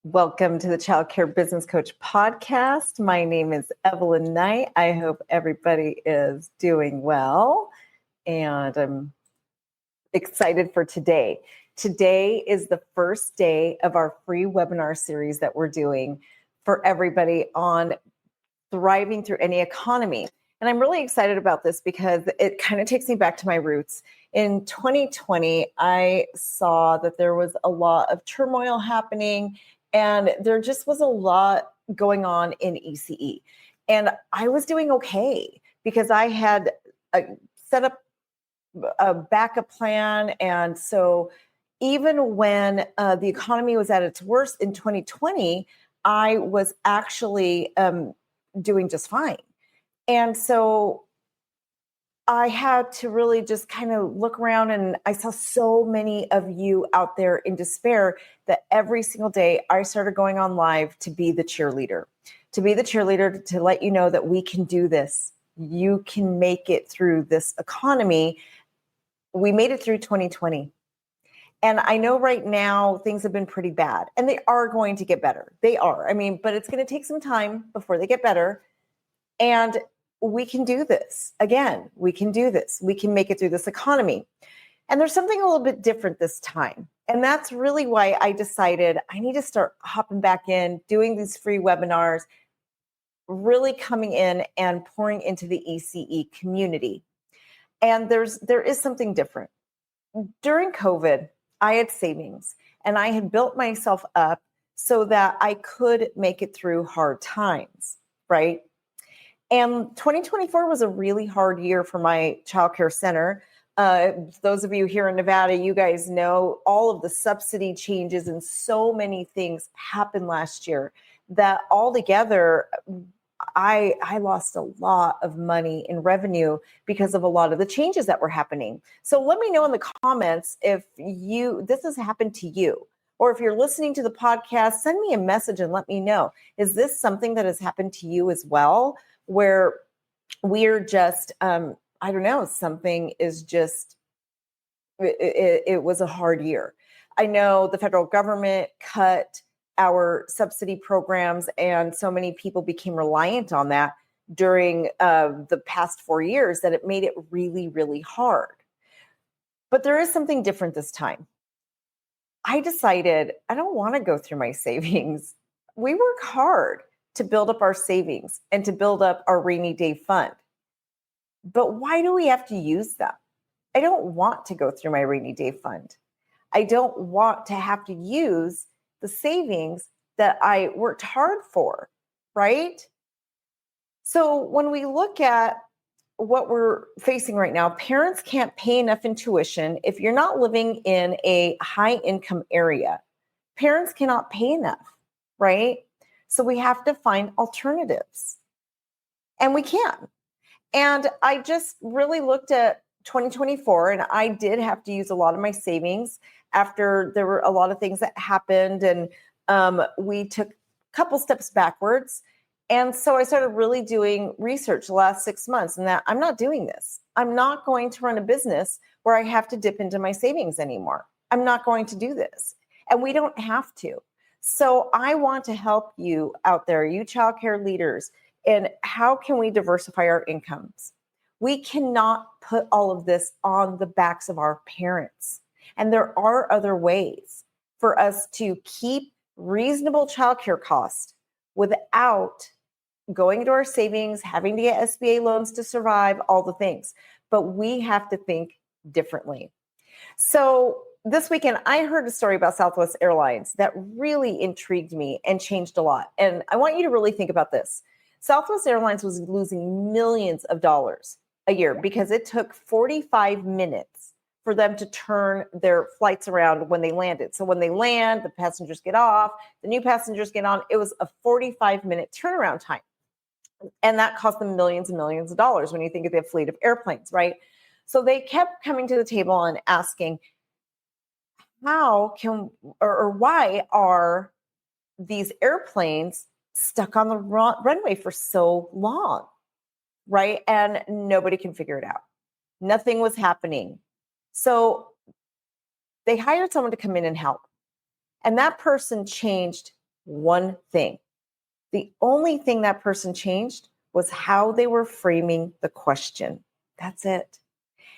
Welcome to the Childcare Business Coach podcast. My name is Evelyn Knight. I hope everybody is doing well, and I'm excited for today. Today is the first day of our free webinar series that we're doing for everybody on thriving through any economy. And I'm really excited about this because it kind of takes me back to my roots. In 2020, I saw that there was a lot of turmoil happening, and there just was a lot going on in ECE. And I was doing okay because I had set up a backup plan. And so even when the economy was at its worst in 2020, I was actually doing just fine. And so I had to really just kind of look around, and I saw so many of you out there in despair that every single day I started going on live to be the cheerleader, to let you know that we can do this. You can make it through this economy. We made it through 2020. And I know right now things have been pretty bad, and they are going to get better. They are. But it's going to take some time before they get better. And we can do this. Again, we can do this. We can make it through this economy. And there's something a little bit different this time. And that's really why I decided I need to start hopping back in, doing these free webinars, really coming in and pouring into the ECE community. And there is something different. During COVID, I had savings, and I had built myself up so that I could make it through hard times, right? And 2024 was a really hard year for my childcare center. Those of you here in Nevada, you guys know all of the subsidy changes and so many things happened last year that altogether, I lost a lot of money in revenue because of a lot of the changes that were happening. So let me know in the comments if this has happened to you, or if you're listening to the podcast, send me a message and let me know. Is this something that has happened to you as well, where we're just, I don't know, something is just, it was a hard year. I know the federal government cut our subsidy programs, and so many people became reliant on that during the past 4 years that it made it really, really hard. But there is something different this time. I decided I don't want to go through my savings. We work hard to build up our savings and to build up our rainy day fund. But why do we have to use them? I don't want to go through my rainy day fund. I don't want to have to use the savings that I worked hard for, right? So when we look at what we're facing right now, parents can't pay enough in tuition. If you're not living in a high income area, parents cannot pay enough, right? So we have to find alternatives, and we can. And I just really looked at 2024, and I did have to use a lot of my savings after there were a lot of things that happened, and we took a couple steps backwards. And so I started really doing research the last 6 months, and that I'm not doing this. I'm not going to run a business where I have to dip into my savings anymore. I'm not going to do this. And we don't have to. So I want to help you out there, you childcare leaders, and how can we diversify our incomes? We cannot put all of this on the backs of our parents. And there are other ways for us to keep reasonable childcare costs without going into our savings, having to get SBA loans to survive, all the things. But we have to think differently. So this weekend, I heard a story about Southwest Airlines that really intrigued me and changed a lot. And I want you to really think about this. Southwest Airlines was losing millions of dollars a year because it took 45 minutes for them to turn their flights around when they landed. So when they land, the passengers get off, the new passengers get on. It was a 45-minute turnaround time. And that cost them millions and millions of dollars when you think of their fleet of airplanes, right? So they kept coming to the table and asking, why are these airplanes stuck on the runway for so long, right? And nobody can figure it out. Nothing was happening. So they hired someone to come in and help. And that person changed one thing. The only thing that person changed was how they were framing the question. That's it.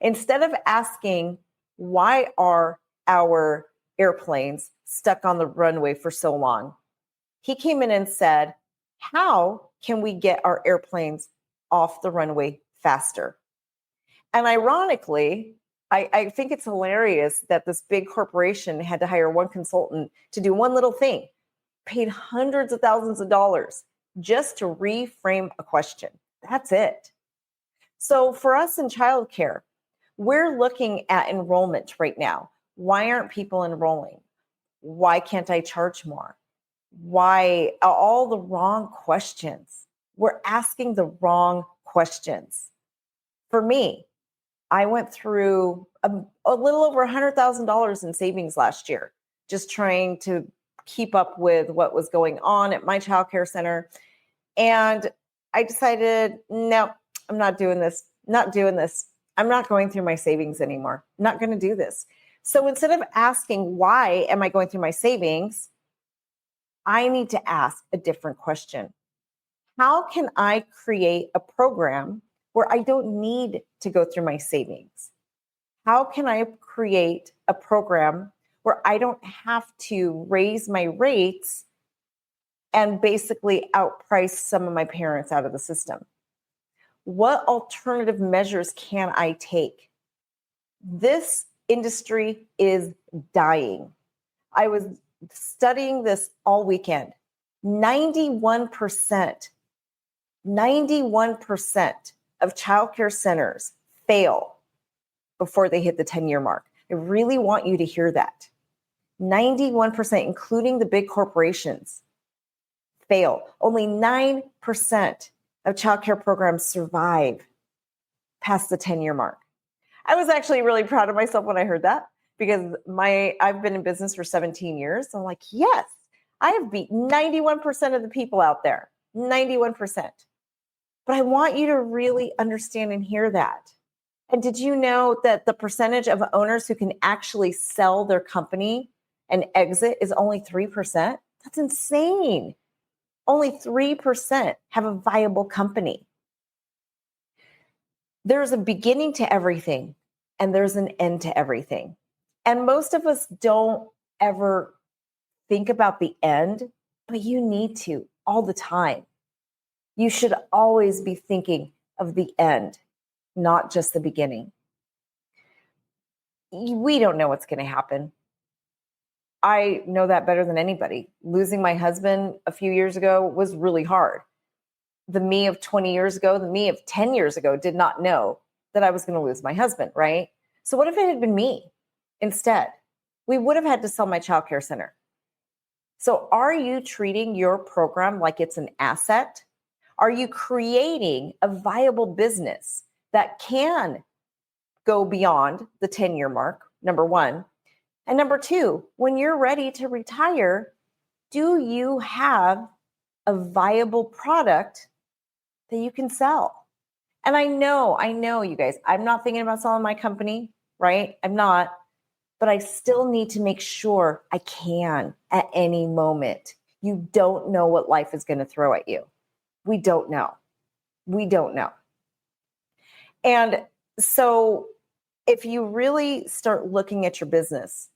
Instead of asking, why are our airplanes stuck on the runway for so long? He came in and said, how can we get our airplanes off the runway faster? And ironically, I think it's hilarious that this big corporation had to hire one consultant to do one little thing, paid hundreds of thousands of dollars just to reframe a question. That's it. So for us in childcare, we're looking at enrollment right now. Why aren't people enrolling? Why can't I charge more? Why all the wrong questions? We're asking the wrong questions. For me, I went through a little over $100,000 in savings last year, just trying to keep up with what was going on at my childcare center. And I decided, no, I'm not doing this. Not doing this. I'm not going through my savings anymore. I'm not going to do this. So instead of asking, why am I going through my savings? I need to ask a different question. How can I create a program where I don't need to go through my savings? How can I create a program where I don't have to raise my rates and basically outprice some of my parents out of the system? What alternative measures can I take? This industry is dying. I was studying this all weekend. 91% of childcare centers fail before they hit the 10-year mark. I really want you to hear that. 91%, including the big corporations, fail. Only 9% of childcare programs survive past the 10-year mark. I was actually really proud of myself when I heard that, because I've been in business for 17 years. I'm like, yes, I have beat 91% of the people out there, 91%. But I want you to really understand and hear that. And did you know that the percentage of owners who can actually sell their company and exit is only 3%? That's insane. Only 3% have a viable company. There's a beginning to everything, and there's an end to everything. And most of us don't ever think about the end, but you need to all the time. You should always be thinking of the end, not just the beginning. We don't know what's going to happen. I know that better than anybody. Losing my husband a few years ago was really hard. The me of 20 years ago, the me of 10 years ago did not know that I was going to lose my husband, right? So what if it had been me instead? We would have had to sell my childcare center. So are you treating your program like it's an asset? Are you creating a viable business that can go beyond the 10-year mark, number one? And number two, when you're ready to retire, do you have a viable product that you can sell? And I know, you guys, I'm not thinking about selling my company, right? I'm not, but I still need to make sure I can at any moment. You don't know what life is going to throw at you. We don't know. And so if you really start looking at your business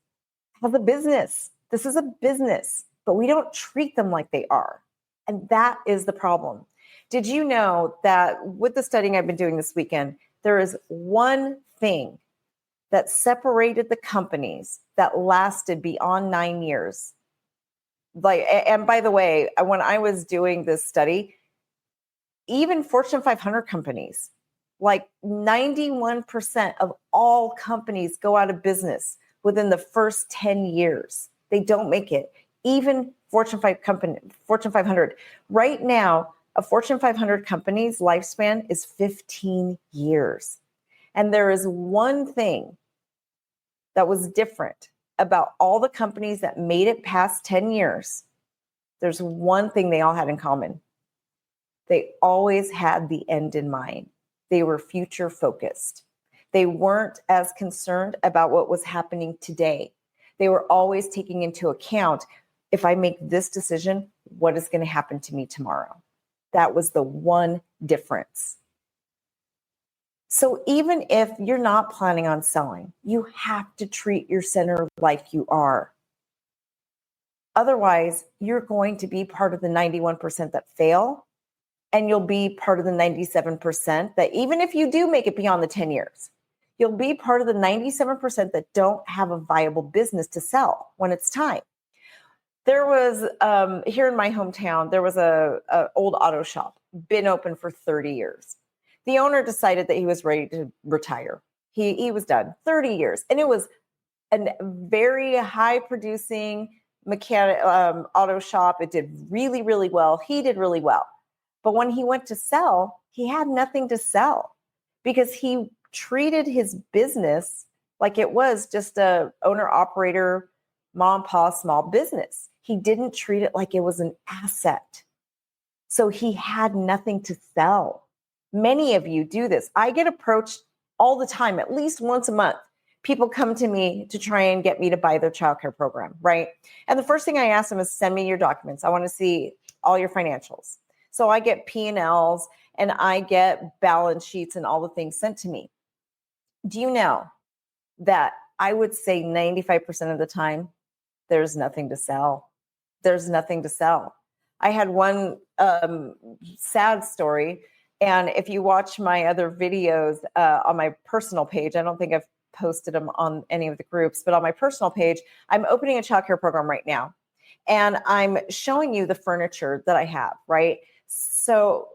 as a business, this is a business, but we don't treat them like they are. And that is the problem. Did you know that with the studying I've been doing this weekend, there is one thing that separated the companies that lasted beyond 9 years? And by the way, when I was doing this study, even Fortune 500 companies, like 91% of all companies go out of business within the first 10 years. They don't make it. Even Fortune 500. Right now, a Fortune 500 company's lifespan is 15 years. And there is one thing that was different about all the companies that made it past 10 years. There's one thing they all had in common. They always had the end in mind. They were future focused. They weren't as concerned about what was happening today. They were always taking into account, if I make this decision, what is going to happen to me tomorrow? That was the one difference. So even if you're not planning on selling, you have to treat your center like you are. Otherwise, you're going to be part of the 91% that fail, and you'll be part of the 97% that even if you do make it beyond the 10 years, you'll be part of the 97% that don't have a viable business to sell when it's time. There was, here in my hometown, there was a old auto shop, been open for 30 years. The owner decided that he was ready to retire. He was done, 30 years. And it was a very high producing mechanic auto shop. It did really, really well. He did really well. But when he went to sell, he had nothing to sell because he treated his business like it was just a owner operator, mom and pa small business. He didn't treat it like it was an asset. So he had nothing to sell. Many of you do this. I get approached all the time, at least once a month. People come to me to try and get me to buy their childcare program, right? And the first thing I ask them is send me your documents. I want to see all your financials. So I get P&Ls and I get balance sheets and all the things sent to me. Do you know that I would say 95% of the time, there's nothing to sell? There's nothing to sell. I had one sad story. And if you watch my other videos on my personal page, I don't think I've posted them on any of the groups, but on my personal page, I'm opening a childcare program right now. And I'm showing you the furniture that I have, right? So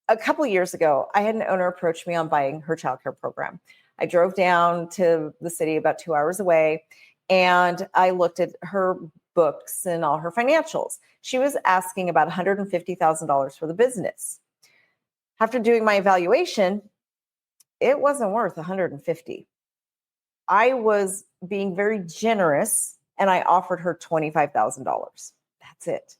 a couple of years ago, I had an owner approach me on buying her childcare program. I drove down to the city about 2 hours away, and I looked at her books and all her financials. She was asking about $150,000 for the business. After doing my evaluation, it wasn't worth $150,000. I was being very generous, and I offered her $25,000. That's it.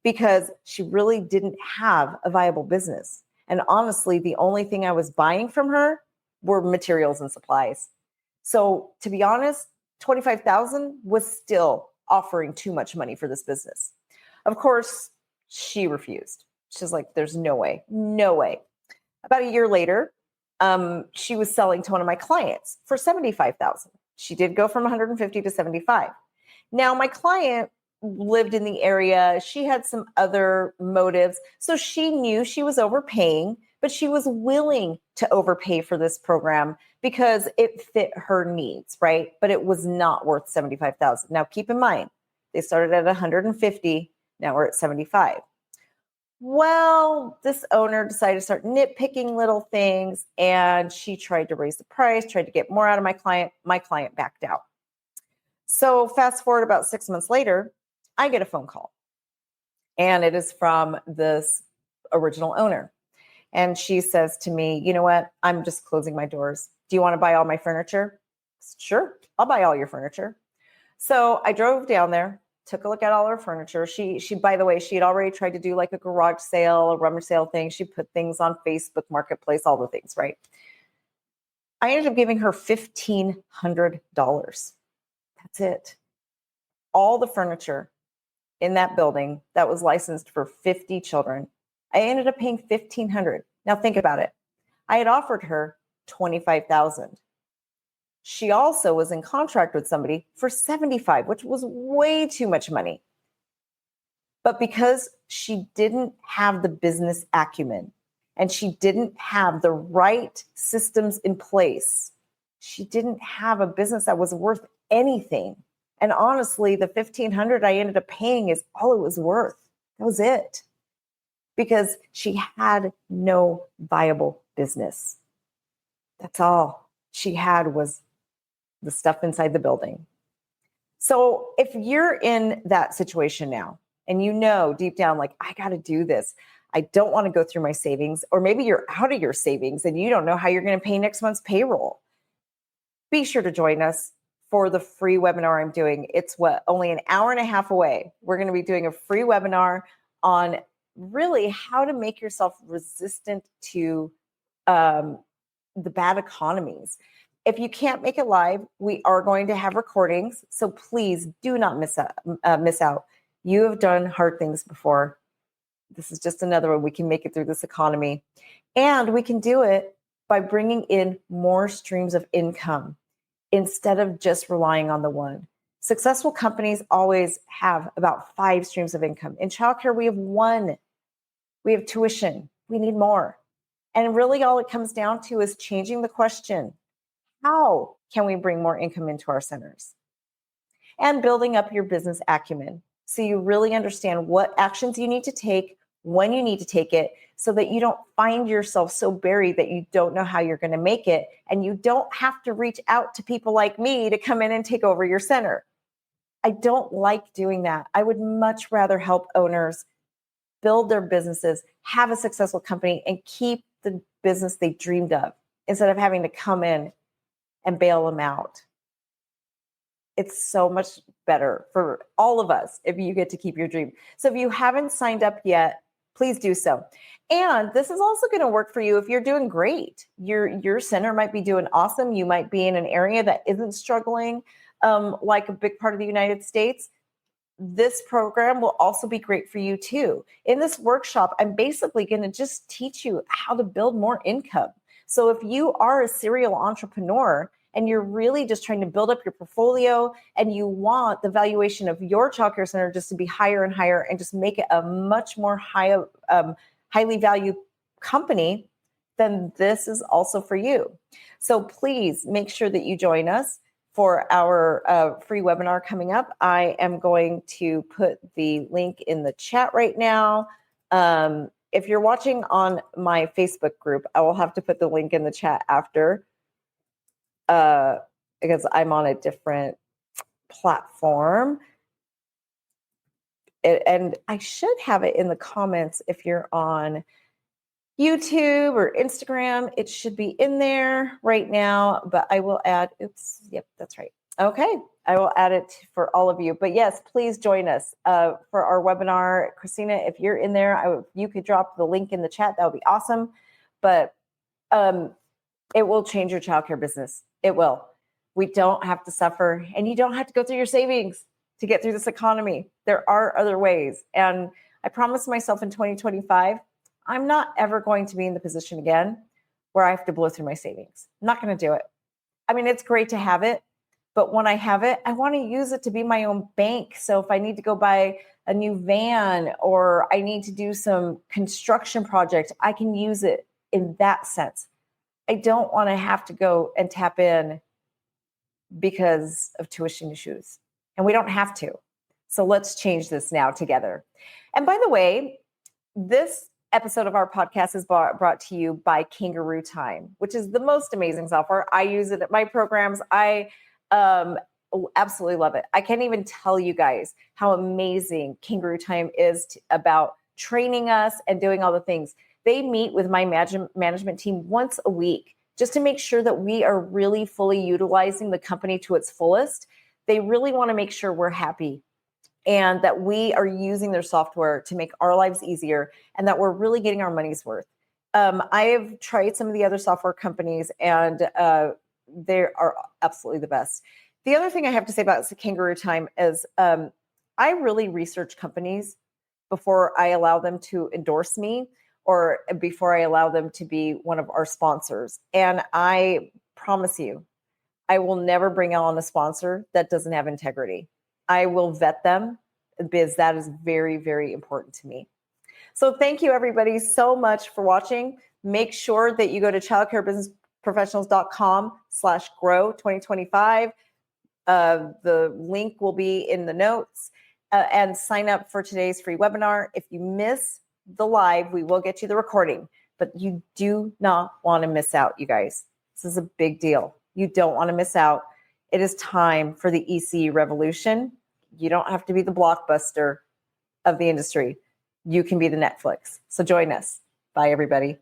Because she really didn't have a viable business. And honestly, the only thing I was buying from her were materials and supplies. So to be honest, $25,000 was still offering too much money for this business. Of course, she refused. She's like, there's no way, no way. About a year later, she was selling to one of my clients for $75,000. She did go from $150,000 to $75,000. Now, my client lived in the area. She had some other motives. So she knew she was overpaying, but she was willing to overpay for this program because it fit her needs, right? But it was not worth $75,000. Now, keep in mind, they started at $150,000. Now we're at $75,000. Well, this owner decided to start nitpicking little things, and she tried to raise the price, tried to get more out of my client. My client backed out. So fast forward about 6 months later, I get a phone call, and it is from this original owner. And she says to me, you know what? I'm just closing my doors. Do you want to buy all my furniture? Sure, I'll buy all your furniture. So I drove down there, took a look at all her furniture. She, by the way, she had already tried to do like a garage sale, a rummage sale thing. She put things on Facebook Marketplace, all the things, right? I ended up giving her $1,500. That's it. All the furniture in that building that was licensed for 50 children, I ended up paying $1,500. Now think about it. I had offered her $25,000. She also was in contract with somebody for $75,000, which was way too much money. But because she didn't have the business acumen and she didn't have the right systems in place, she didn't have a business that was worth anything. And honestly, the $1,500 I ended up paying is all it was worth. That was it. Because she had no viable business. That's all she had was the stuff inside the building. So if you're in that situation now and you know deep down, like, I got to do this, I don't want to go through my savings, or maybe you're out of your savings and you don't know how you're going to pay next month's payroll, be sure to join us for the free webinar I'm doing. It's only an hour and a half away. We're going to be doing a free webinar on really how to make yourself resistant to the bad economies. If you can't make it live, we are going to have recordings. So please do not miss out. You have done hard things before. This is just another one. We can make it through this economy. And we can do it by bringing in more streams of income instead of just relying on the one. Successful companies always have about 5 streams of income. In childcare, we have 1. We have tuition. We need more. And really all it comes down to is changing the question. How can we bring more income into our centers? And building up your business acumen so you really understand what actions you need to take, when you need to take it, so that you don't find yourself so buried that you don't know how you're going to make it. And you don't have to reach out to people like me to come in and take over your center. I don't like doing that. I would much rather help owners build their businesses, have a successful company, and keep the business they dreamed of instead of having to come in and bail them out. It's so much better for all of us if you get to keep your dream. So if you haven't signed up yet, please do so. And this is also going to work for you if you're doing great. Your center might be doing awesome. You might be in an area that isn't struggling like a big part of the United States. This program will also be great for you too. In this workshop, I'm basically going to just teach you how to build more income. So if you are a serial entrepreneur and you're really just trying to build up your portfolio and you want the valuation of your childcare center just to be higher and higher and just make it a much more highly valued company, then this is also for you. So please make sure that you join us for our free webinar coming up. I am going to put the link in the chat right now. If you're watching on my Facebook group, I will have to put the link in the chat after because I'm on a different platform. And I should have it in the comments if you're on YouTube or Instagram. It should be in there right now, but I will add, yep, that's right. Okay, I will add it for all of you. But yes, please join us for our webinar. Christina, if you're in there, you could drop the link in the chat. That would be awesome. But it will change your childcare business. It will. We don't have to suffer, and you don't have to go through your savings to get through this economy. There are other ways. And I promised myself in 2025, I'm not ever going to be in the position again where I have to blow through my savings. I'm not going to do it. I mean, it's great to have it, but when I have it, I want to use it to be my own bank. So if I need to go buy a new van or I need to do some construction project, I can use it in that sense. I don't want to have to go and tap in because of tuition issues. And we don't have to. So let's change this now together. And by the way, this episode of our podcast is brought to you by Kangaroo Time, which is the most amazing software. I use it at my programs. I absolutely love it. I can't even tell you guys how amazing Kangaroo Time is about training us and doing all the things. They meet with my management team once a week just to make sure that we are really fully utilizing the company to its fullest. They really want to make sure we're happy and that we are using their software to make our lives easier and that we're really getting our money's worth. I have tried some of the other software companies and they are absolutely the best. The other thing I have to say about Kangaroo Time is I really research companies before I allow them to endorse me or before I allow them to be one of our sponsors. And I promise you, I will never bring on a sponsor that doesn't have integrity. I will vet them because that is very, very important to me. So thank you everybody so much for watching. Make sure that you go to childcarebusinessprofessionals.com/grow 2025. The link will be in the notes and sign up for today's free webinar. If you miss the live, we will get you the recording, but you do not want to miss out, you guys. This is a big deal. You don't want to miss out. It is time for the ECE revolution. You don't have to be the Blockbuster of the industry. You can be the Netflix. So join us. Bye, everybody.